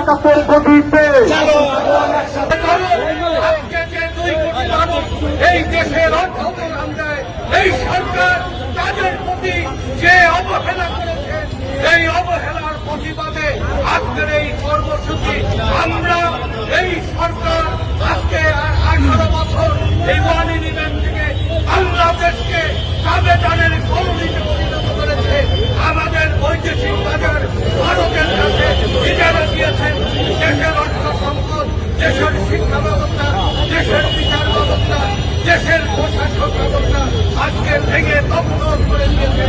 ডাকাতের গতিতে এই দেশের অর্থপ্রদান দেয় এই সরকার তাদের প্রতি যে অবহেলা করেছে এই অবহেলার প্রতিবাদে আজকের এই কর্মসূচি। আমরা এই সরকার আজকে 18 বছর এই ওয়ানি নিবেন থেকে বাংলাদেশকে আবেদনের কলোনিতে পরিণত করেছে। আমাদের বৈদেশিক বাজার ভারতের কাছে ইজারা দিয়েছেন। দেশের অর্থ সম্পদ, দেশের শিক্ষা ব্যবস্থা, দেশের বিচার ব্যবস্থা, দেশের প্রশাসন ব্যবস্থা আজকে ভেঙে তছনছ করে দিয়েছে।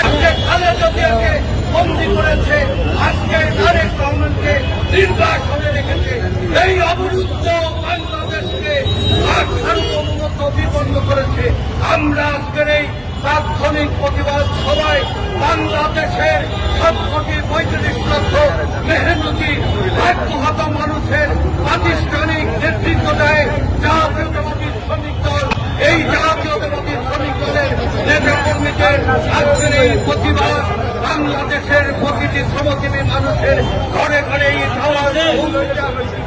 আজকে খালেদা জিয়াকে বন্দী করেছে, আজকে তারেক রহমানকে নির্বাসনে রেখেছে। এই অবরুদ্ধ বাংলাদেশকে সার্বভৌমত্ব বিপন্ন করেছে। আমরা আজকের এই তাৎক্ষণিক প্রতিবাদ সভায় বাংলাদেশের 7,35 লক্ষ মেহনতি আত্মহত মানুষের প্রাতিষ্ঠানিক নেতৃত্ব দেয় জাতীয়তাবাদী শ্রমিক দল। এই জাতীয়তাবাদী শ্রমিক দলের নেতা কর্মীদের আজকের এই প্রতিবাদ বাংলাদেশের প্রতিটি শ্রমজীবী মানুষের ঘরে ঘরে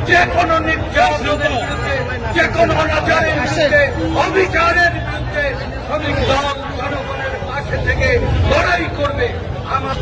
যে কোনো নির্যাতনের বিরুদ্ধে, যে কোনো অনাচারের বিরুদ্ধে, অবিচারের বিরুদ্ধে শ্রমিক দল জনগণের পাশে থেকে লড়াই করবে। আমার